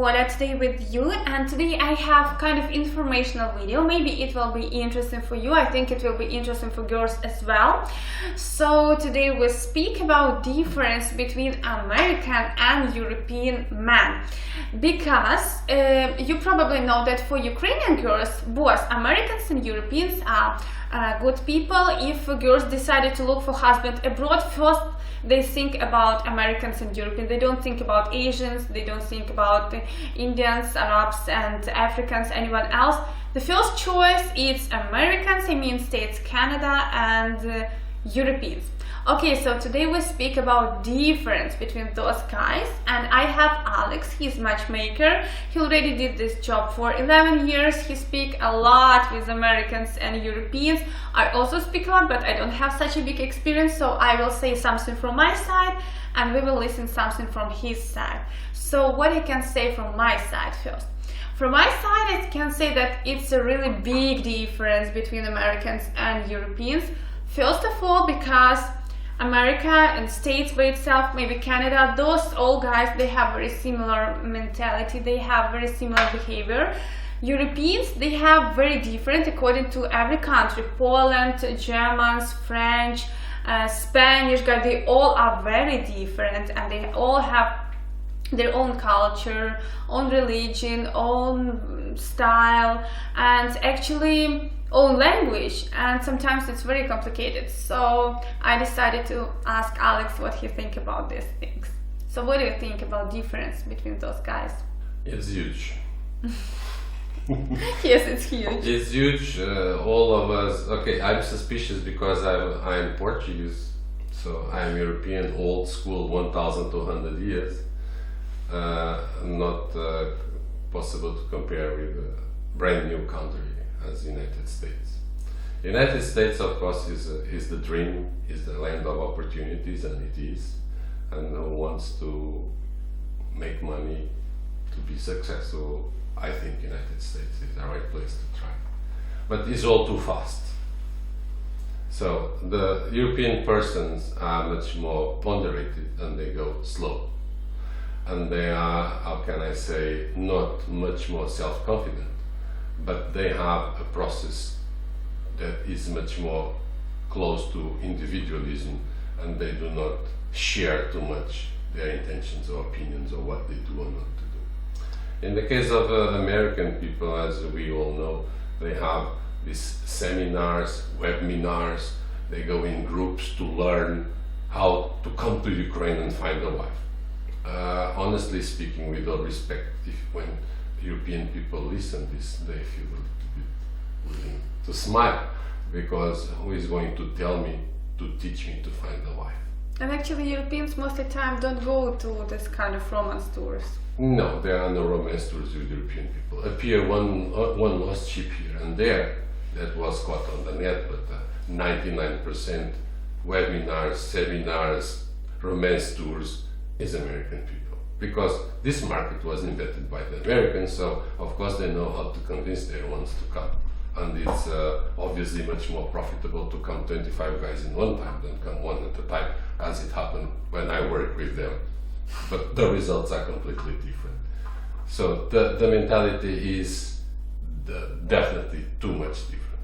Olga today with you, and today I have kind of informational video. Maybe it will be interesting for you. I think it will be interesting for girls as well. So today we speak about difference between American and European men, because you probably know that for Ukrainian girls, both Americans and Europeans are good people. If girls decided to look for husband abroad, first they think about Americans and Europeans. They don't think about Asians, they don't think about Indians, Arabs and Africans, anyone else. The first choice is Americans, I mean States, Canada and Europeans. Okay, so today we speak about difference between those guys, and I have Alex, he's matchmaker. He already did this job for 11 years. He speaks a lot with Americans and Europeans. I also speak a lot, but I don't have such a big experience, so I will say something from my side and we will listen something from his side. So what I can say from my side first. From my side, I can say that it's a really big difference between Americans and Europeans. First of all, because America and States by itself, maybe Canada, those all guys, they have very similar mentality, they have very similar behavior. Europeans, they have very different according to every country. Poland, Germans, French, Spanish guys, they all are very different, and they all have their own culture, own religion, own style, and actually own language, and sometimes it's very complicated. So I decided to ask Alex what he thinks about these things. So what do you think about difference between those guys? It's huge. Yes, it's huge. It's huge. All of us. Okay, I'm suspicious because I'm Portuguese, so I'm European, old school, 1,200 years. Not possible to compare with a brand new country as United States. United States, of course, is the dream, is the land of opportunities, and it is. And who wants to make money, to be successful, I think United States is the right place to try. But it's all too fast. So the European persons are much more ponderated and they go slow. And they are, how can I say, not much more self-confident, but they have a process that is much more close to individualism, and they do not share too much their intentions or opinions or what they do or not to do. In the case of American people, as we all know, they have these seminars, webinars, they go in groups to learn how to come to Ukraine and find a wife. Honestly speaking, with all respect, when European people listen this, they feel a little bit willing to smile, because who is going to tell me, to teach me to find a wife? And actually Europeans most of the time don't go to this kind of romance tours. No, there are no romance tours with European people. Appear one lost ship here and there that was caught on the net, but 99% webinars, seminars, romance tours is American people, because this market was invented by the Americans, so of course they know how to convince their ones to come. And it's obviously much more profitable to come 25 guys in one time than come one at a time, as it happened when I worked with them. But the results are completely different. So the mentality is definitely too much different.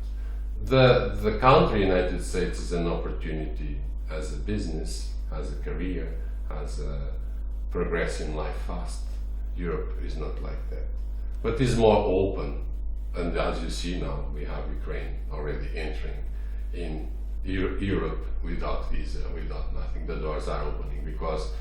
The country United States is an opportunity as a business, as a career, as a progress in life fast. Europe is not like that, but is more open. And as you see now, we have Ukraine already entering in Europe without visa, without nothing. The doors are opening because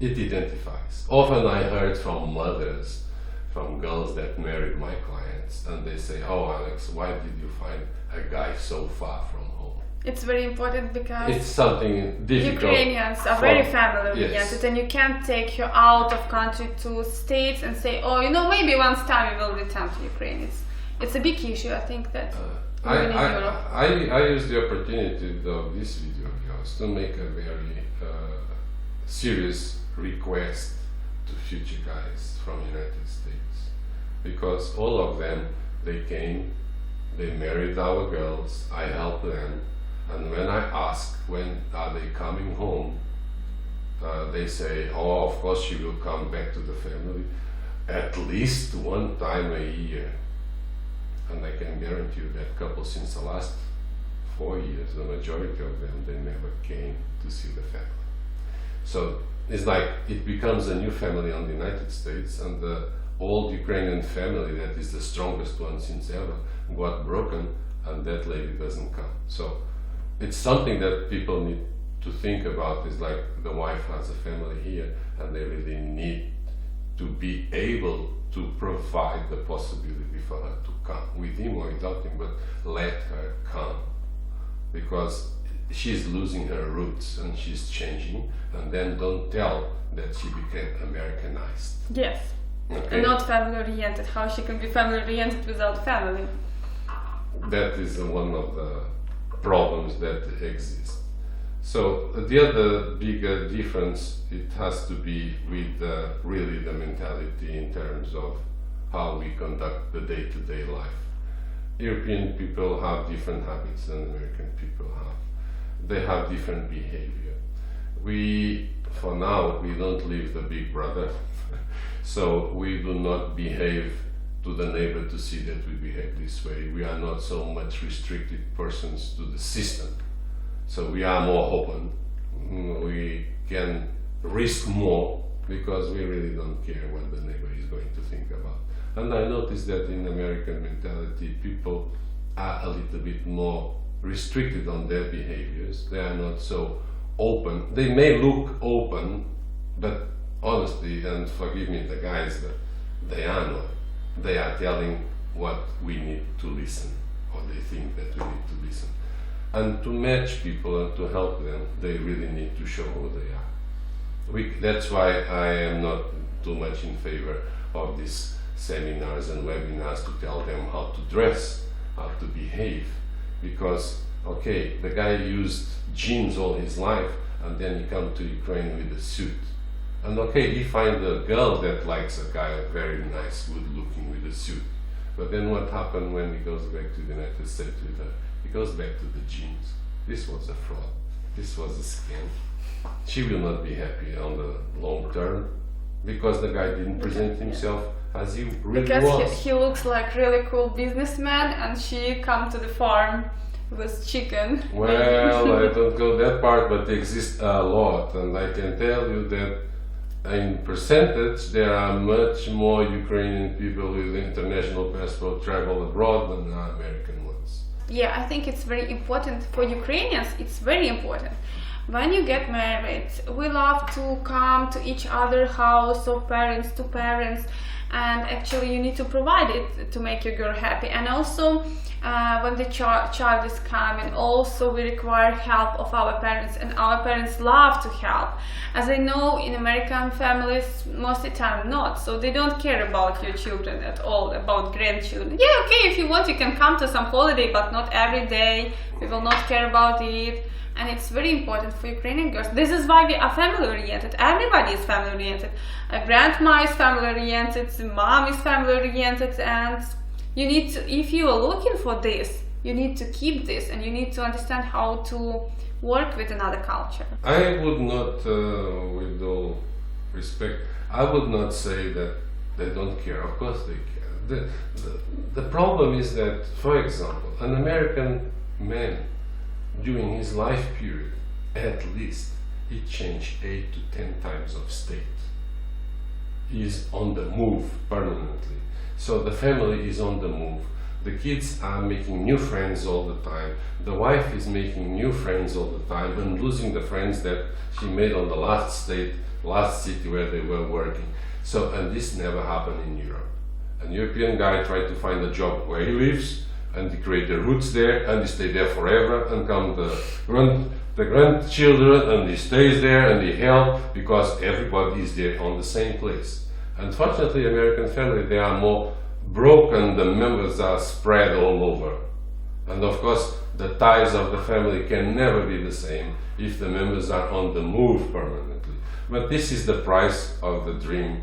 it identifies. Often I heard from mothers, from girls that married my clients, and they say, "Oh, Alex, why did you find a guy so far from home?" It's very important because it's something difficult. Ukrainians are very family oriented, and you can't take her out of country to States and say, "Oh, you know, maybe once time we will return to Ukraine." It's a big issue, I think, that I use the opportunity of this video of yours to make a very serious request to future guys from United States, because all of them, they came, they married our girls, I helped them, and when I ask when are they coming home, they say, "Oh, of course she will come back to the family." at least one time a year. And I can guarantee you that couples since the last 4 years, the majority of them, they never came to see the family. So it's like it becomes a new family on the United States, and the old Ukrainian family that is the strongest one since ever got broken, and that lady doesn't come. So it's something that people need to think about. Is like the wife has a family here, and they really need to be able to provide the possibility for her to come, with him or without him, but let her come, because she's losing her roots and she's changing, and then don't tell that she became Americanized. Yes. Okay? And not family oriented. How she can be family oriented without family? That is one of the problems that exist. So the other bigger difference, it has to be with really the mentality in terms of how we conduct the day-to-day life. European people have different habits than American people have. They have different behavior. We, for now, we don't live the big brother, so we do not behave to the neighbor to see that we behave this way. We are not so much restricted persons to the system. So we are more open. We can risk more because we really don't care what the neighbor is going to think about. And I noticed that in American mentality, people are a little bit more restricted on their behaviors. They are not so open. They may look open, but honestly, and forgive me the guys, but they are not. They are telling what we need to listen, or they think that we need to listen. And to match people and to help them, they really need to show who they are. That's why I am not too much in favor of these seminars and webinars to tell them how to dress, how to behave. Because, okay, the guy used jeans all his life, and then he come to Ukraine with a suit. And okay, he find a girl that likes a guy very nice, good looking with a suit. But then what happened when he goes back to the United States with her? He goes back to the jeans. This was a fraud. This was a scam. She will not be happy on the long term because the guy didn't present himself as he really because was. He looks like really cool businessman, and she come to the farm with chicken. Well, I don't go that part, but exists a lot, and I can tell you that in percentage there are much more Ukrainian people with international passport travel abroad than American ones. Yeah, I think it's very important for Ukrainians. It's very important. When you get married, we love to come to each other's house, or parents to parents, and actually you need to provide it to make your girl happy. And also when the child is coming, also we require help of our parents, and our parents love to help. As I know, in American families most of the time not, so they don't care about your children at all, about grandchildren. Yeah, okay, if you want you can come to some holiday, but not every day. We will not care about it. And it's very important for Ukrainian girls. This is why we are family oriented. Everybody is family oriented. A grandma is family oriented, mom is family oriented, and you need to, if you are looking for this, you need to keep this, and you need to understand how to work with another culture. I would not, with all respect, I would not say that they don't care. Of course they care. The problem is that, for example, an American man during his life period, at least, he changed 8 to 10 times of state. He is on the move permanently. So the family is on the move. The kids are making new friends all the time. The wife is making new friends all the time and losing the friends that she made on the last city where they were working. So, and this never happened in Europe. An European guy tried to find a job where he lives, and they create their roots there, and they stay there forever, and come the grandchildren, and he stays there, and they help, because everybody is there on the same place. Unfortunately, American family, they are more broken, the members are spread all over. And of course, the ties of the family can never be the same if the members are on the move permanently. But this is the price of the dream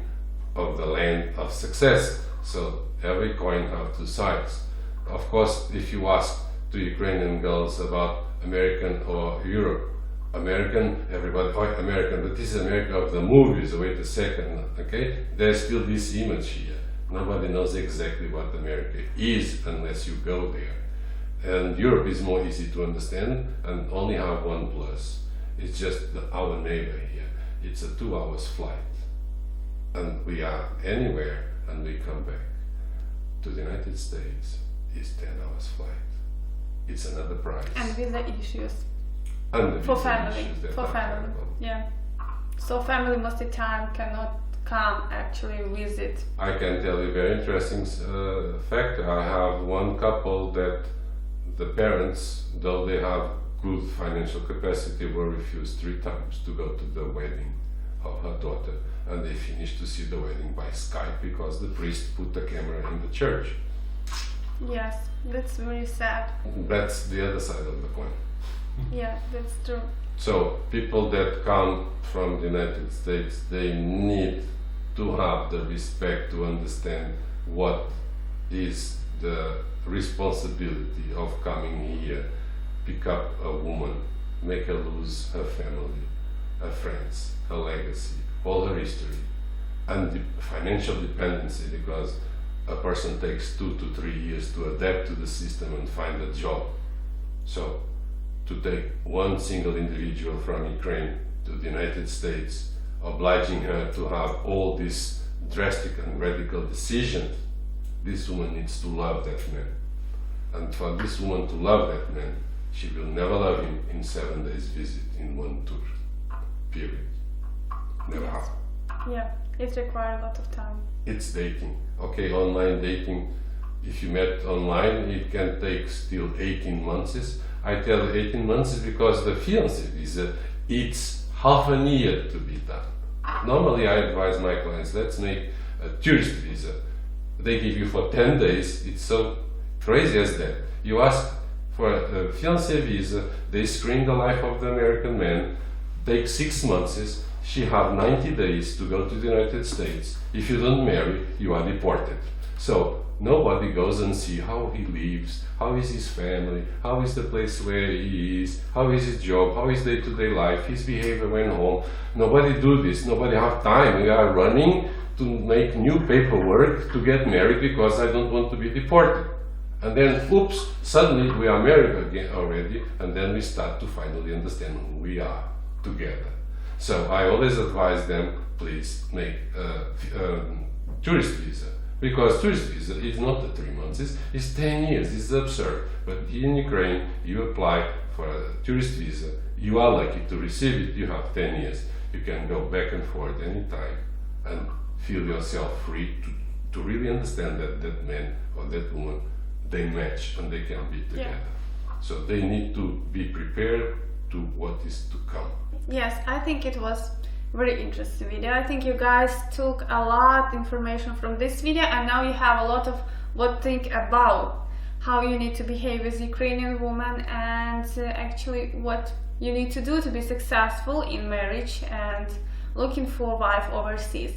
of the land of success. So every coin has two sides. Of course, if you ask to Ukrainian girls about American or Europe, American, everybody, oh, American, but this is America of the movies, wait a second, okay? There's still this image here. Nobody knows exactly what America is unless you go there. And Europe is more easy to understand and only have one plus. It's just our neighbor here. It's a 2 hours flight. And we are anywhere and we come back. To the United States, it's 10 hours flight. It's another price. And visa issues. And the For visa family. issues that For are family. terrible. Yeah. So family most of the time cannot come actually visit. I can tell you a very interesting fact. I have one couple that the parents, though they have good financial capacity, were refused 3 times to go to the wedding of her daughter, and they finished to see the wedding by Skype because the priest put the camera in the church. Yes, that's very sad. That's the other side of the coin. Yeah, that's true. So people that come from the United States, they need to have the respect to understand what is the responsibility of coming here, pick up a woman, make her lose her family, her friends, her legacy, all her history, and the financial dependency, because a person takes 2 to 3 years to adapt to the system and find a job. So to take one single individual from Ukraine to the United States, obliging her to have all these drastic and radical decisions, this woman needs to love that man. And for this woman to love that man, she will never love him in 7 days visit in one tour. Period. Never happen. Yeah, it requires a lot of time. It's dating. Okay, online dating, if you met online, it can take still 18 months. I tell you 18 months because the fiancé visa, it's half a year to be done. Normally I advise my clients, let's make a tourist visa. They give you for 10 days, it's so crazy as that. You ask for a fiancé visa, they screen the life of the American man, take 6 months, she have 90 days to go to the United States. If you don't marry, you are deported. So nobody goes and see how he lives, how is his family, how is the place where he is, how is his job, how is day-to-day life, his behavior when home. Nobody do this, nobody have time. We are running to make new paperwork to get married because I don't want to be deported. And then, oops, suddenly we are married again already, and then we start to finally understand who we are together. So I always advise them, please make a tourist visa. Because tourist visa is not the 3 months, it's 10 years, it's absurd. But in Ukraine, you apply for a tourist visa, you are lucky to receive it, you have 10 years. You can go back and forth anytime and feel yourself free to really understand that that man or that woman, they match and they can be together. Yeah. So they need to be prepared to what is to come. Yes, I think it was very interesting video. I think you guys took a lot of information from this video, and now you have a lot of what to think about how you need to behave as Ukrainian woman, and actually what you need to do to be successful in marriage and looking for a wife overseas.